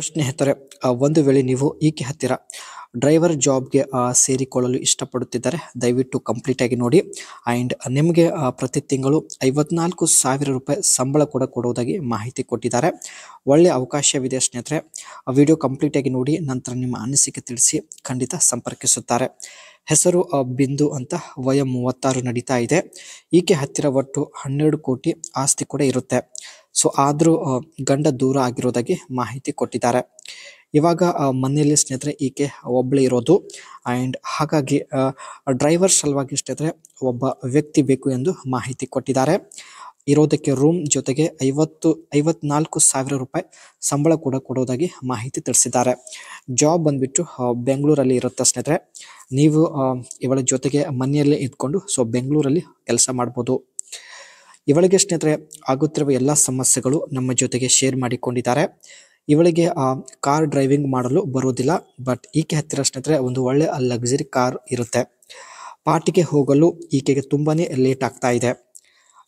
ಸ್ನೇಹಿತರೆ, ಒಂದು ವೇಳೆ ನೀವು ಈಕೆ ಹತ್ತಿರ ಡ್ರೈವರ್ ಜಾಬ್ಗೆ ಸೇರಿಕೊಳ್ಳಲು ಇಷ್ಟಪಡುತ್ತಿದ್ದರೆ ದಯವಿಟ್ಟು ಕಂಪ್ಲೀಟ್ ಆಗಿ ನೋಡಿ. ಆ್ಯಂಡ್ ನಿಮಗೆ ಪ್ರತಿ ತಿಂಗಳು 54,000 ರೂಪಾಯಿ ಸಂಬಳ ಕೂಡ ಕೊಡುವುದಾಗಿ ಮಾಹಿತಿ ಕೊಟ್ಟಿದ್ದಾರೆ. ಒಳ್ಳೆಯ ಅವಕಾಶವಿದೆ ಸ್ನೇಹಿತರೆ. ವಿಡಿಯೋ ಕಂಪ್ಲೀಟ್ ಆಗಿ ನೋಡಿ, ನಂತರ ನಿಮ್ಮ ಅನಿಸಿಕೆ ತಿಳಿಸಿ. ಖಂಡಿತ ಸಂಪರ್ಕಿಸುತ್ತಾರೆ. ಹೆಸರು ಬಿಂದು ಅಂತ, ವಯ 36 ನಡೀತಾ ಇದೆ. ಈಕೆ ಹತ್ತಿರ ಒಟ್ಟು 12 ಕೋಟಿ ಆಸ್ತಿ ಕೂಡ ಇರುತ್ತೆ. ಸೊ ಆದರೂ ಗಂಡ ದೂರ ಆಗಿರೋದಾಗಿ ಮಾಹಿತಿ ಕೊಟ್ಟಿದ್ದಾರೆ. ಇವಾಗ ಮನೆಯಲ್ಲಿ ಸ್ನೇಹಿತರೆ ಈಕೆ ಒಬ್ಬಳೇ ಇರೋದು. ಆ್ಯಂಡ್ ಹಾಗಾಗಿ ಡ್ರೈವರ್ ಸಲುವಾಗಿ ಸ್ನೇಹಿತರೆ ಒಬ್ಬ ವ್ಯಕ್ತಿ ಬೇಕು ಎಂದು ಮಾಹಿತಿ ಕೊಟ್ಟಿದ್ದಾರೆ. ಇರೋದಕ್ಕೆ ರೂಮ್ ಜೊತೆಗೆ 54,000 ರೂಪಾಯಿ ಸಂಬಳ ಕೂಡ ಕೊಡೋದಾಗಿ ಮಾಹಿತಿ ತಿಳಿಸಿದ್ದಾರೆ. ಜಾಬ್ ಬಂದ್ಬಿಟ್ಟು ಬೆಂಗಳೂರಲ್ಲಿ ಇರುತ್ತೆ ಸ್ನೇಹಿತರೆ. ನೀವು ಇವಳ ಜೊತೆಗೆ ಮನೆಯಲ್ಲೇ ಇದ್ಕೊಂಡು ಬೆಂಗಳೂರಲ್ಲಿ ಕೆಲಸ ಮಾಡ್ಬೋದು. ಇವಳಿಗೆ ಸ್ನೇಹಿತರೆ ಆಗುತ್ತಿರುವ ಎಲ್ಲ ಸಮಸ್ಯೆಗಳು ನಮ್ಮ ಜೊತೆಗೆ ಶೇರ್ ಮಾಡಿಕೊಂಡಿದ್ದಾರೆ. ಇವಳಿಗೆ ಕಾರ್ ಡ್ರೈವಿಂಗ್ ಮಾಡಲು ಬರುವುದಿಲ್ಲ. ಬಟ್ ಈಕೆ ಹತ್ತಿರ ಸ್ನೇಹಿತರೆ ಒಂದು ಒಳ್ಳೆ ಲಕ್ಸುರಿ ಕಾರ್ ಇರುತ್ತೆ. ಪಾರ್ಟಿಗೆ ಹೋಗಲು ಈಕೆಗೆ ತುಂಬಾನೇ ಲೇಟ್ ಆಗ್ತಾ ಇದೆ.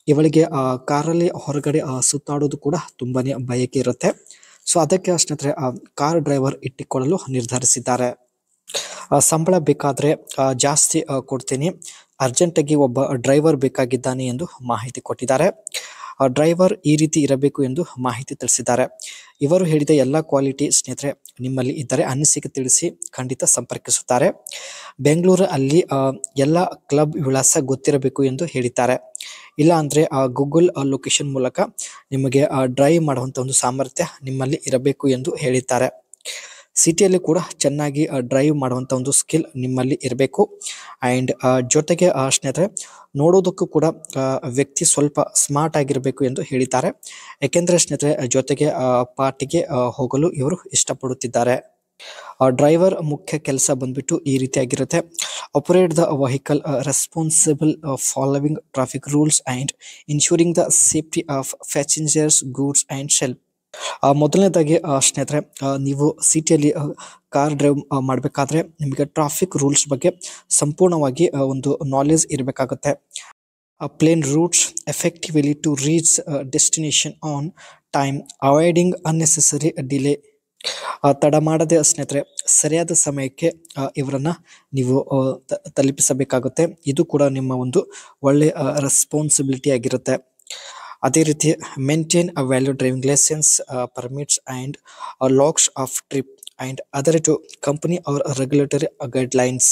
ಇವಳಿಗೆ ಕಾರಲ್ಲಿ ಹೊರಗಡೆ ಸುತ್ತಾಡೋದು ಕೂಡ ತುಂಬಾನೇ ಬಯಕೆ ಇರುತ್ತೆ. ಸೊ ಅದಕ್ಕೆ ಸ್ನೇಹಿತರೆ ಕಾರ್ ಡ್ರೈವರ್ ಇಟ್ಟುಕೊಳ್ಳಲು ನಿರ್ಧರಿಸಿದ್ದಾರೆ. ಸಂಬಳ ಬೇಕಾದರೆ ಜಾಸ್ತಿ ಕೊಡ್ತೀನಿ, ಅರ್ಜೆಂಟಾಗಿ ಒಬ್ಬ ಡ್ರೈವರ್ ಬೇಕಾಗಿದ್ದಾನೆ ಎಂದು ಮಾಹಿತಿ ಕೊಟ್ಟಿದ್ದಾರೆ. ಡ್ರೈವರ್ ಈ ರೀತಿ ಇರಬೇಕು ಎಂದು ಮಾಹಿತಿ ತಿಳಿಸಿದ್ದಾರೆ. ಇವರು ಹೇಳಿದ ಎಲ್ಲ ಕ್ವಾಲಿಟಿ ಸ್ನೇಹಿತರೆ ನಿಮ್ಮಲ್ಲಿ ಇದ್ದರೆ ಅನಿಸಿಕೆ ತಿಳಿಸಿ, ಖಂಡಿತ ಸಂಪರ್ಕಿಸುತ್ತಾರೆ. ಬೆಂಗಳೂರು ಅಲ್ಲಿ ಎಲ್ಲ ಕ್ಲಬ್ ವಿಳಾಸ ಗೊತ್ತಿರಬೇಕು ಎಂದು ಹೇಳಿದ್ದಾರೆ. ಇಲ್ಲ ಅಂದರೆ ಗೂಗಲ್ ಲೊಕೇಶನ್ ಮೂಲಕ ನಿಮಗೆ ಡ್ರೈವ್ ಮಾಡುವಂಥ ಒಂದು ಸಾಮರ್ಥ್ಯ ನಿಮ್ಮಲ್ಲಿ ಇರಬೇಕು ಎಂದು ಹೇಳಿದ್ದಾರೆ. ಸಿಟಿಯಲ್ಲಿ ಕೂಡ ಚೆನ್ನಾಗಿ ಡ್ರೈವ್ ಮಾಡುವಂಥ ಒಂದು ಸ್ಕಿಲ್ ನಿಮ್ಮಲ್ಲಿ ಇರಬೇಕು. ಆ್ಯಂಡ್ ಜೊತೆಗೆ ಸ್ನೇಹಿತರೆ ನೋಡೋದಕ್ಕೂ ಕೂಡ ವ್ಯಕ್ತಿ ಸ್ವಲ್ಪ ಸ್ಮಾರ್ಟ್ ಆಗಿರಬೇಕು ಎಂದು ಹೇಳಿದ್ದಾರೆ. ಯಾಕೆಂದರೆ ಸ್ನೇಹಿತರೆ ಜೊತೆಗೆ ಪಾರ್ಟಿಗೆ ಹೋಗಲು ಇವರು ಇಷ್ಟಪಡುತ್ತಿದ್ದಾರೆ. ಡ್ರೈವರ್ ಮುಖ್ಯ ಕೆಲಸ ಬಂದ್ಬಿಟ್ಟು ಈ ರೀತಿಯಾಗಿರುತ್ತೆ. Operate the vehicle responsible following traffic rules and ensuring the safety of passengers goods and self. ಮೊದಲನೇದಾಗಿ ಸ್ನೇಹಿತರೆ ನೀವು ಸಿಟಿಯಲ್ಲಿ ಕಾರ್ ಡ್ರೈವ್ ಮಾಡಬೇಕಾದ್ರೆ ನಿಮಗೆ ಟ್ರಾಫಿಕ್ ರೂಲ್ಸ್ ಬಗ್ಗೆ ಸಂಪೂರ್ಣವಾಗಿ ಒಂದು ನಾಲೆಜ್ ಇರಬೇಕಾಗುತ್ತೆ. Plan routes effectively to reach destination on time, avoiding unnecessary delay. ತಡ ಮಾಡದೆ ಸ್ನೇಹಿತರೆ ಸರಿಯಾದ ಸಮಯಕ್ಕೆ ಇವರನ್ನು ನೀವು ತಲುಪಿಸಬೇಕಾಗುತ್ತೆ. ಇದು ಕೂಡ ನಿಮ್ಮ ಒಂದು ಒಳ್ಳೆಯ ರೆಸ್ಪಾನ್ಸಿಬಿಲಿಟಿ ಆಗಿರುತ್ತೆ. ಅದೇ ರೀತಿ maintain a valid driving license, permits and logs of trip and adhere to company our regulatory guidelines.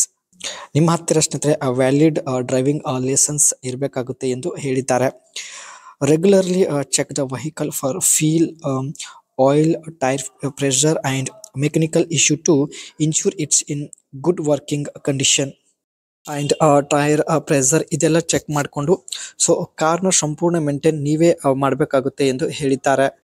ನಿಮ್ಮ ಹತ್ತಿರ ಸ್ನೇಹಿತರೆ ವ್ಯಾಲಿಡ್ ಡ್ರೈವಿಂಗ್ ಲೈಸೆನ್ಸ್ ಇರಬೇಕಾಗುತ್ತೆ ಎಂದು ಹೇಳಿದ್ದಾರೆ. Regularly check the vehicle for fuel, oil, tyre pressure and mechanical issue to ensure it's in good working condition. And tyre pressure ಇದೆಲ್ಲ check ಮಾಡಿಕೊಂಡು ಕಾರ್ನ ಸಂಪೂರ್ಣ ಮೇಂಟೈನ್ ನೀವೇ ಮಾಡಬೇಕಾಗುತ್ತೆ ಎಂದು ಹೇಳಿದ್ದಾರೆ.